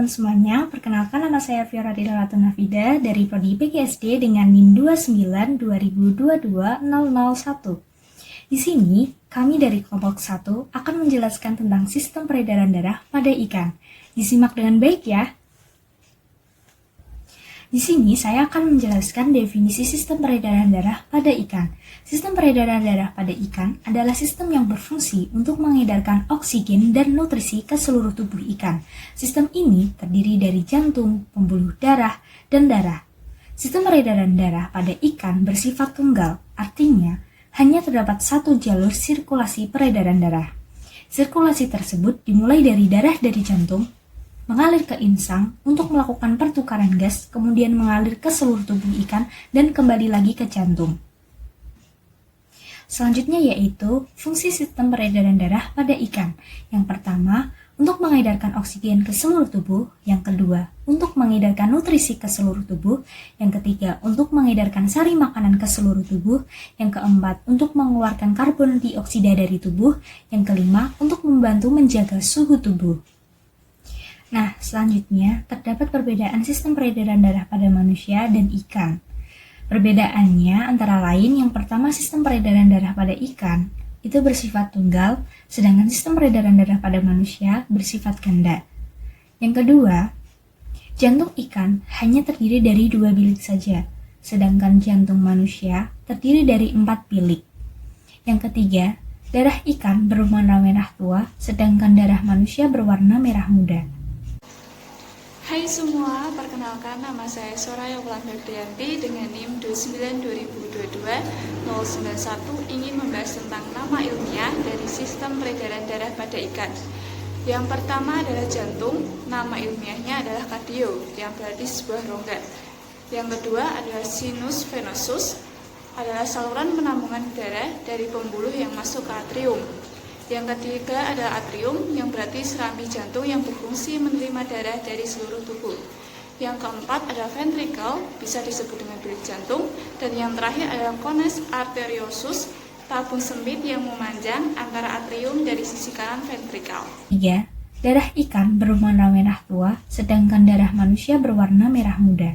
teman-teman semuanya, perkenalkan nama saya Fiora Dilaratun Nafida dari Prodi PGSD dengan NIM 29/2022-001. Di sini, kami dari kelompok 1 akan menjelaskan tentang sistem peredaran darah pada ikan. Disimak dengan baik ya. Di sini saya akan menjelaskan definisi sistem peredaran darah pada ikan. Sistem peredaran darah pada ikan adalah sistem yang berfungsi untuk mengedarkan oksigen dan nutrisi ke seluruh tubuh ikan. Sistem ini terdiri dari jantung, pembuluh darah, dan darah. Sistem peredaran darah pada ikan bersifat tunggal, artinya hanya terdapat satu jalur sirkulasi peredaran darah. Sirkulasi tersebut dimulai dari darah dari jantung, mengalir ke insang untuk melakukan pertukaran gas, kemudian mengalir ke seluruh tubuh ikan dan kembali lagi ke jantung. Selanjutnya yaitu fungsi sistem peredaran darah pada ikan. Yang pertama, untuk mengedarkan oksigen ke seluruh tubuh. Yang kedua, untuk mengedarkan nutrisi ke seluruh tubuh. Yang ketiga, untuk mengedarkan sari makanan ke seluruh tubuh. Yang keempat, untuk mengeluarkan karbon dioksida dari tubuh. Yang kelima, untuk membantu menjaga suhu tubuh. Nah, selanjutnya terdapat perbedaan sistem peredaran darah pada manusia dan ikan. Perbedaannya antara lain yang pertama, sistem peredaran darah pada ikan itu bersifat tunggal, sedangkan sistem peredaran darah pada manusia bersifat ganda. Yang kedua, jantung ikan hanya terdiri dari 2 bilik saja, sedangkan jantung manusia terdiri dari 4 bilik. Yang ketiga, darah ikan berwarna merah tua, sedangkan darah manusia berwarna merah muda. Hai semua, perkenalkan nama saya Soraya Wulan Febrianti dengan NIM 29/2022-091 ingin membahas tentang nama ilmiah dari sistem peredaran darah pada ikan. Yang pertama adalah jantung, nama ilmiahnya adalah cardio, yang berarti sebuah rongga. Yang kedua adalah sinus venosus, adalah saluran penampungan darah dari pembuluh yang masuk ke atrium. Yang ketiga adalah atrium, yang berarti serambi jantung yang berfungsi menerima darah dari seluruh tubuh. Yang keempat adalah ventricle, bisa disebut dengan bilik jantung. Dan yang terakhir adalah conus arteriosus, tabung sempit yang memanjang antara atrium dari sisi kanan ventricle. 3. Darah ikan berwarna merah tua, sedangkan darah manusia berwarna merah muda.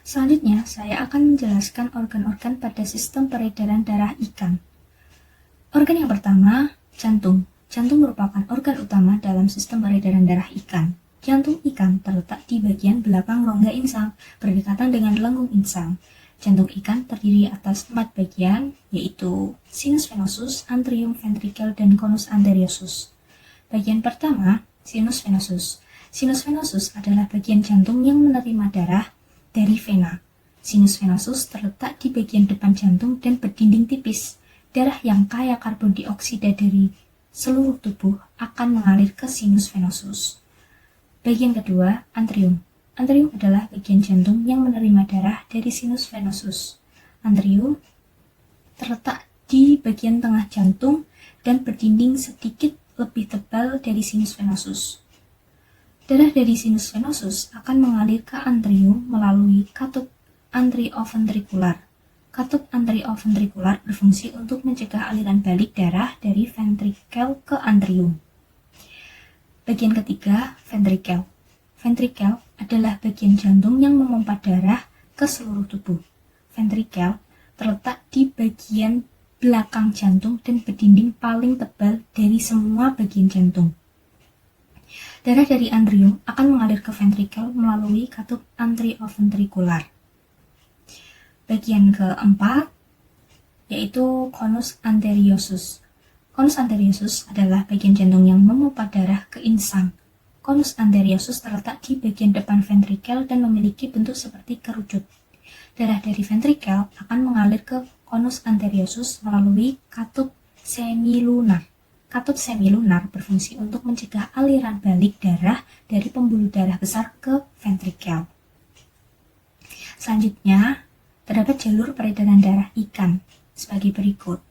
Selanjutnya, saya akan menjelaskan organ-organ pada sistem peredaran darah ikan. Organ yang pertama, jantung. Jantung merupakan organ utama dalam sistem peredaran darah ikan. Jantung ikan terletak di bagian belakang rongga insang, berdekatan dengan lengkung insang. Jantung ikan terdiri atas 4 bagian, yaitu sinus venosus, antrium, ventricle, dan conus arteriosus. Bagian pertama, sinus venosus. Sinus venosus adalah bagian jantung yang menerima darah dari vena. Sinus venosus terletak di bagian depan jantung dan berdinding tipis. Darah yang kaya karbon dioksida dari seluruh tubuh akan mengalir ke sinus venosus. Bagian kedua, antrium. Antrium adalah bagian jantung yang menerima darah dari sinus venosus. Antrium terletak di bagian tengah jantung dan berdinding sedikit lebih tebal dari sinus venosus. Darah dari sinus venosus akan mengalir ke antrium melalui katup antrioventrikular. Katup antrioventrikular berfungsi untuk mencegah aliran balik darah dari ventrikel ke antrium. Bagian ketiga, ventrikel. Ventrikel adalah bagian jantung yang memompa darah ke seluruh tubuh. Ventrikel terletak di bagian belakang jantung dan berdinding paling tebal dari semua bagian jantung. Darah dari antrium akan mengalir ke ventrikel melalui katup antrioventrikular. Bagian keempat yaitu conus arteriosus. Conus arteriosus adalah bagian jantung yang memompa darah ke insang. Conus arteriosus terletak di bagian depan ventrikel dan memiliki bentuk seperti kerucut. Darah dari ventrikel akan mengalir ke conus arteriosus melalui katup semilunar. Katup semilunar berfungsi untuk mencegah aliran balik darah dari pembuluh darah besar ke ventrikel. Selanjutnya, terdapat jalur peredaran darah ikan sebagai berikut.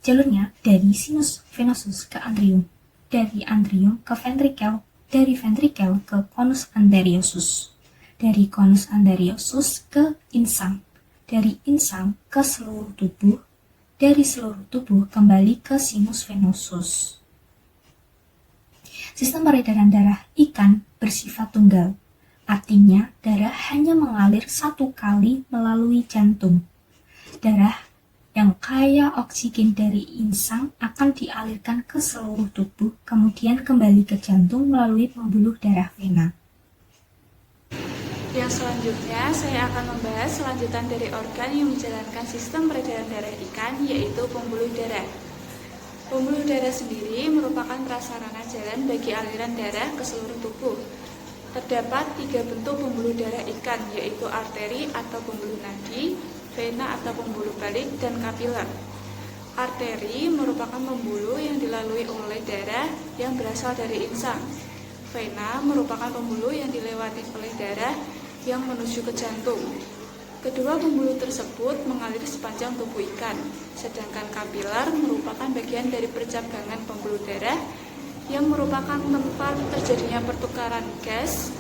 Jalurnya dari sinus venosus ke antrium, dari antrium ke ventrikel, dari ventrikel ke conus arteriosus, dari conus arteriosus ke insang, dari insang ke seluruh tubuh, dari seluruh tubuh kembali ke sinus venosus. Sistem peredaran darah ikan bersifat tunggal, artinya darah hanya mengalir satu kali melalui jantung. Darah yang kaya oksigen dari insang akan dialirkan ke seluruh tubuh, kemudian kembali ke jantung melalui pembuluh darah vena. Yang selanjutnya, saya akan membahas selanjutan dari organ yang menjalankan sistem peredaran darah ikan, yaitu pembuluh darah. Pembuluh darah sendiri merupakan prasarana jalan bagi aliran darah ke seluruh tubuh. Terdapat 3 bentuk pembuluh darah ikan, yaitu arteri atau pembuluh nadi, vena atau pembuluh balik, dan kapiler. Arteri merupakan pembuluh yang dilalui oleh darah yang berasal dari insang. Vena merupakan pembuluh yang dilewati oleh darah yang menuju ke jantung. Kedua pembuluh tersebut mengalir sepanjang tubuh ikan, sedangkan kapiler merupakan bagian dari percabangan pembuluh darah yang merupakan tempat terjadinya pertukaran gas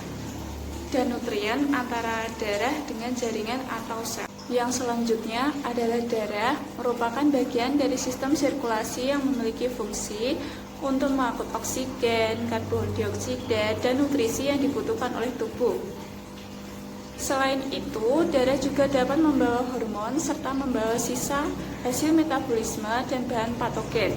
dan nutrien antara darah dengan jaringan atau sel. Yang selanjutnya adalah darah, merupakan bagian dari sistem sirkulasi yang memiliki fungsi untuk mengangkut oksigen, karbon dioksida, dan nutrisi yang dibutuhkan oleh tubuh. Selain itu, darah juga dapat membawa hormon serta membawa sisa hasil metabolisme dan bahan patogen.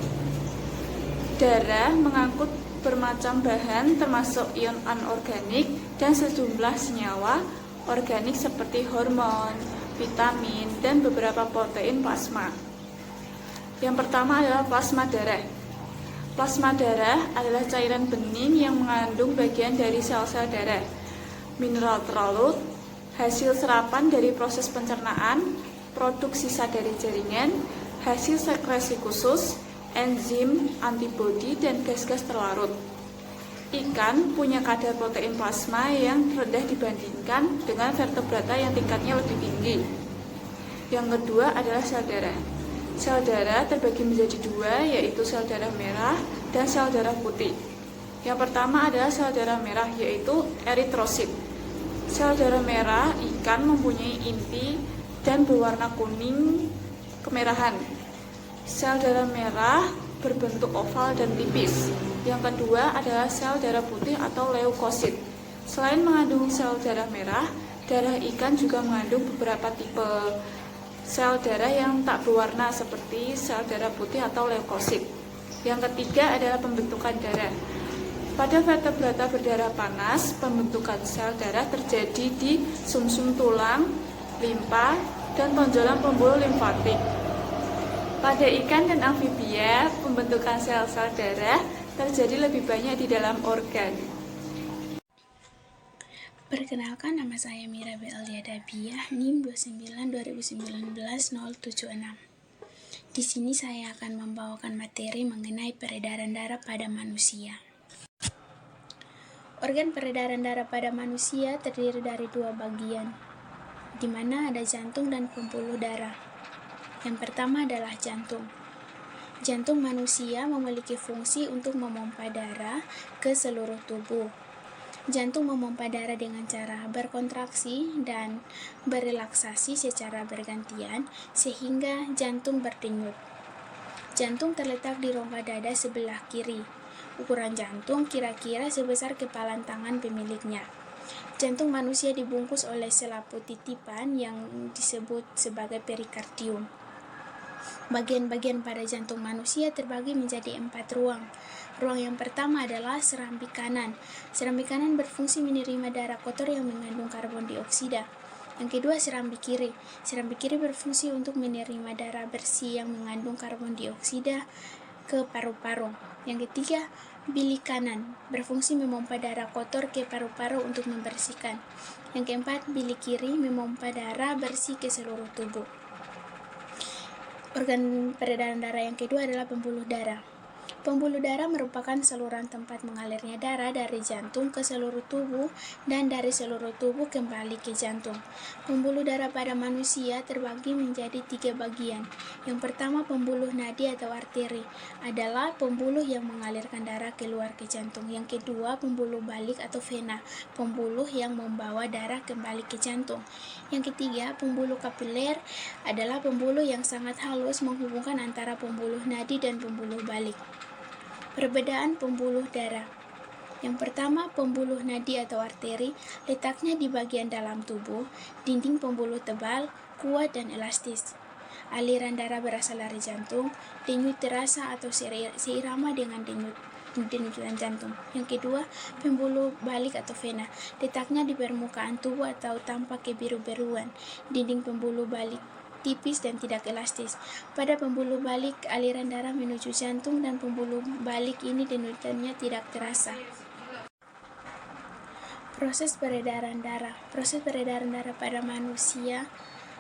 Darah mengangkut bermacam bahan termasuk ion anorganik dan sejumlah senyawa organik seperti hormon, vitamin, dan beberapa protein plasma. Yang pertama adalah plasma darah. Plasma darah adalah cairan bening yang mengandung bagian dari sel-sel darah, mineral terlarut, hasil serapan dari proses pencernaan, produk sisa dari jaringan, hasil sekresi khusus, enzim, antibodi, dan gas-gas terlarut. Ikan punya kadar protein plasma yang rendah dibandingkan dengan vertebrata yang tingkatnya lebih tinggi. Yang kedua adalah sel darah. Sel darah terbagi menjadi 2, yaitu sel darah merah dan sel darah putih. Yang pertama adalah sel darah merah, yaitu eritrosit. Sel darah merah ikan mempunyai inti dan berwarna kuning kemerahan. Sel darah merah berbentuk oval dan tipis. Yang kedua adalah sel darah putih atau leukosit. Selain mengandung sel darah merah, darah ikan juga mengandung beberapa tipe sel darah yang tak berwarna seperti sel darah putih atau leukosit. Yang ketiga adalah pembentukan darah. Pada vertebrata berdarah panas, pembentukan sel darah terjadi di sumsum tulang, limpa, dan tonjolan pembuluh limfatik. Pada ikan dan amfibia, pembentukan sel-sel darah terjadi lebih banyak di dalam organ. Perkenalkan, nama saya Mirabel Diadabiah, NIM 29/2019-076. Di sini saya akan membawakan materi mengenai peredaran darah pada manusia. Organ peredaran darah pada manusia terdiri dari 2 bagian, di mana ada jantung dan pembuluh darah. Yang pertama adalah jantung. Jantung manusia memiliki fungsi untuk memompa darah ke seluruh tubuh. Jantung memompa darah dengan cara berkontraksi dan berelaksasi secara bergantian sehingga jantung berdenyut. Jantung terletak di rongga dada sebelah kiri. Ukuran jantung kira-kira sebesar kepalan tangan pemiliknya. Jantung manusia dibungkus oleh selaput titipan yang disebut sebagai perikardium. Bagian-bagian pada jantung manusia terbagi menjadi 4 ruang. Ruang yang pertama adalah serambi kanan. Serambi kanan berfungsi menerima darah kotor yang mengandung karbon dioksida. Yang kedua, serambi kiri. Serambi kiri berfungsi untuk menerima darah bersih yang mengandung karbon dioksida ke paru-paru. Yang ketiga, bilik kanan berfungsi memompa darah kotor ke paru-paru untuk membersihkan. Yang keempat, bilik kiri memompa darah bersih ke seluruh tubuh. Organ peredaran darah yang kedua adalah pembuluh darah. Pembuluh darah merupakan saluran tempat mengalirnya darah dari jantung ke seluruh tubuh dan dari seluruh tubuh kembali ke jantung. Pembuluh darah pada manusia terbagi menjadi 3 bagian. Yang pertama, pembuluh nadi atau arteri adalah pembuluh yang mengalirkan darah keluar ke jantung. Yang kedua, pembuluh balik atau vena, pembuluh yang membawa darah kembali ke jantung. Yang ketiga, pembuluh kapiler adalah pembuluh yang sangat halus menghubungkan antara pembuluh nadi dan pembuluh balik. Perbedaan pembuluh darah. Yang pertama, pembuluh nadi atau arteri, letaknya di bagian dalam tubuh, dinding pembuluh tebal, kuat dan elastis. Aliran darah berasal dari jantung, denyut terasa atau seirama dengan denyutan jantung. Yang kedua, pembuluh balik atau vena, letaknya di permukaan tubuh atau tampak kebiru-biruan, dinding pembuluh balik tipis dan tidak elastis. Pada pembuluh balik, aliran darah menuju jantung dan pembuluh balik ini denyutannya tidak terasa. Proses peredaran darah. Proses peredaran darah pada manusia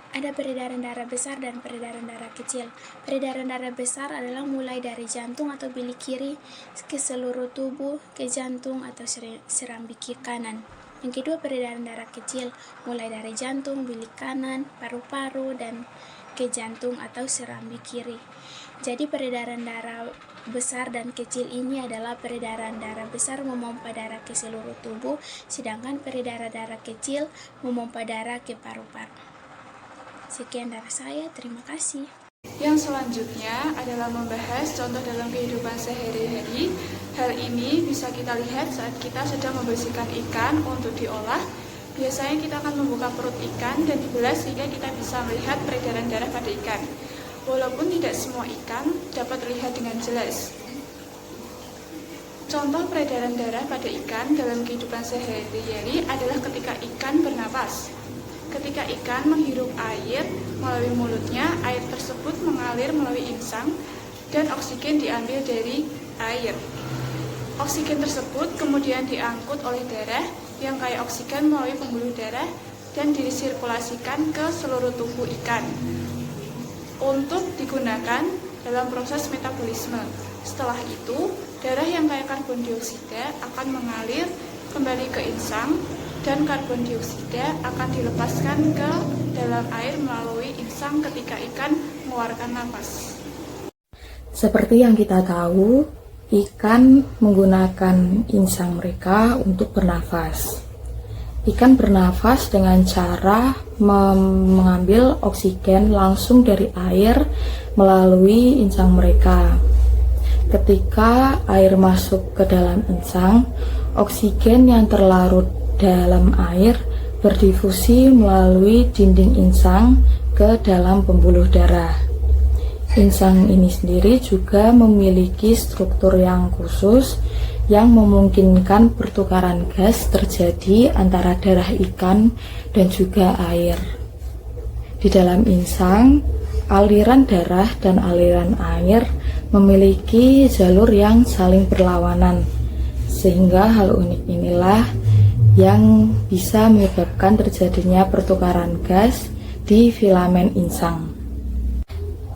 ada peredaran darah besar dan peredaran darah kecil. Peredaran darah besar adalah mulai dari jantung atau bilik kiri ke seluruh tubuh, ke jantung atau serambi kiri kanan. Yang kedua, peredaran darah kecil mulai dari jantung, bilik kanan, paru-paru, dan ke jantung atau serambi kiri. Jadi peredaran darah besar dan kecil ini adalah peredaran darah besar memompa darah ke seluruh tubuh, sedangkan peredaran darah kecil memompa darah ke paru-paru. Sekian dari saya, terima kasih. Yang selanjutnya adalah membahas contoh dalam kehidupan sehari-hari. Hal ini bisa kita lihat saat kita sedang membersihkan ikan untuk diolah. Biasanya kita akan membuka perut ikan dan dibelah sehingga kita bisa melihat peredaran darah pada ikan. Walaupun tidak semua ikan dapat terlihat dengan jelas. Contoh peredaran darah pada ikan dalam kehidupan sehari-hari adalah ketika ikan bernapas. Ketika ikan menghirup air melalui mulutnya, air tersebut mengalir melalui insang dan oksigen diambil dari air. Oksigen tersebut kemudian diangkut oleh darah yang kaya oksigen melalui pembuluh darah dan disirkulasikan ke seluruh tubuh ikan untuk digunakan dalam proses metabolisme. Setelah itu, darah yang kaya karbon dioksida akan mengalir kembali ke insang dan karbon dioksida akan dilepaskan ke dalam air melalui insang ketika ikan mengeluarkan napas. Seperti yang kita tahu, ikan menggunakan insang mereka untuk bernafas. Ikan bernafas dengan cara mengambil oksigen langsung dari air melalui insang mereka. Ketika air masuk ke dalam insang, oksigen yang terlarut dalam air berdifusi melalui dinding insang ke dalam pembuluh darah. Insang ini sendiri juga memiliki struktur yang khusus yang memungkinkan pertukaran gas terjadi antara darah ikan dan juga air. Di dalam insang, aliran darah dan aliran air memiliki jalur yang saling berlawanan, sehingga hal unik inilah yang bisa menyebabkan terjadinya pertukaran gas di filamen insang.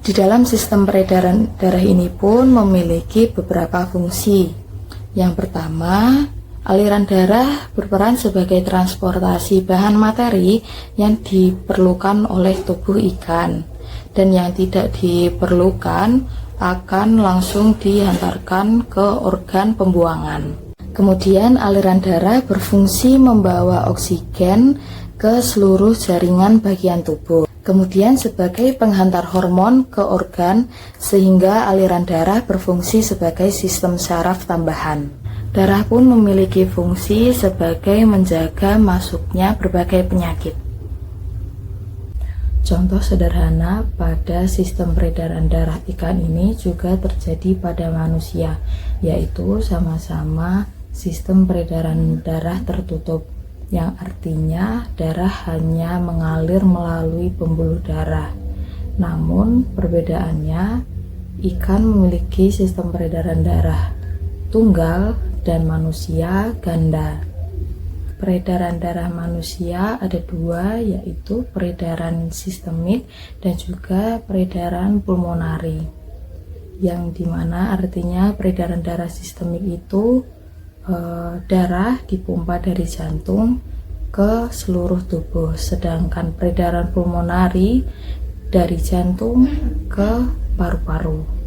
Di dalam sistem peredaran darah ini pun memiliki beberapa fungsi. Yang pertama, aliran darah berperan sebagai transportasi bahan materi yang diperlukan oleh tubuh ikan, dan yang tidak diperlukan akan langsung dihantarkan ke organ pembuangan. Kemudian aliran darah berfungsi membawa oksigen ke seluruh jaringan bagian tubuh. Kemudian sebagai penghantar hormon ke organ, sehingga aliran darah berfungsi sebagai sistem saraf tambahan. Darah pun memiliki fungsi sebagai menjaga masuknya berbagai penyakit. Contoh sederhana pada sistem peredaran darah ikan ini juga terjadi pada manusia, yaitu sama-sama sistem peredaran darah tertutup, yang artinya darah hanya mengalir melalui pembuluh darah. Namun perbedaannya, ikan memiliki sistem peredaran darah tunggal dan manusia ganda. Peredaran darah manusia ada dua, yaitu peredaran sistemik dan juga peredaran pulmonari, yang dimana artinya peredaran darah sistemik itu darah dipompa dari jantung ke seluruh tubuh, sedangkan peredaran pulmonari dari jantung ke paru-paru.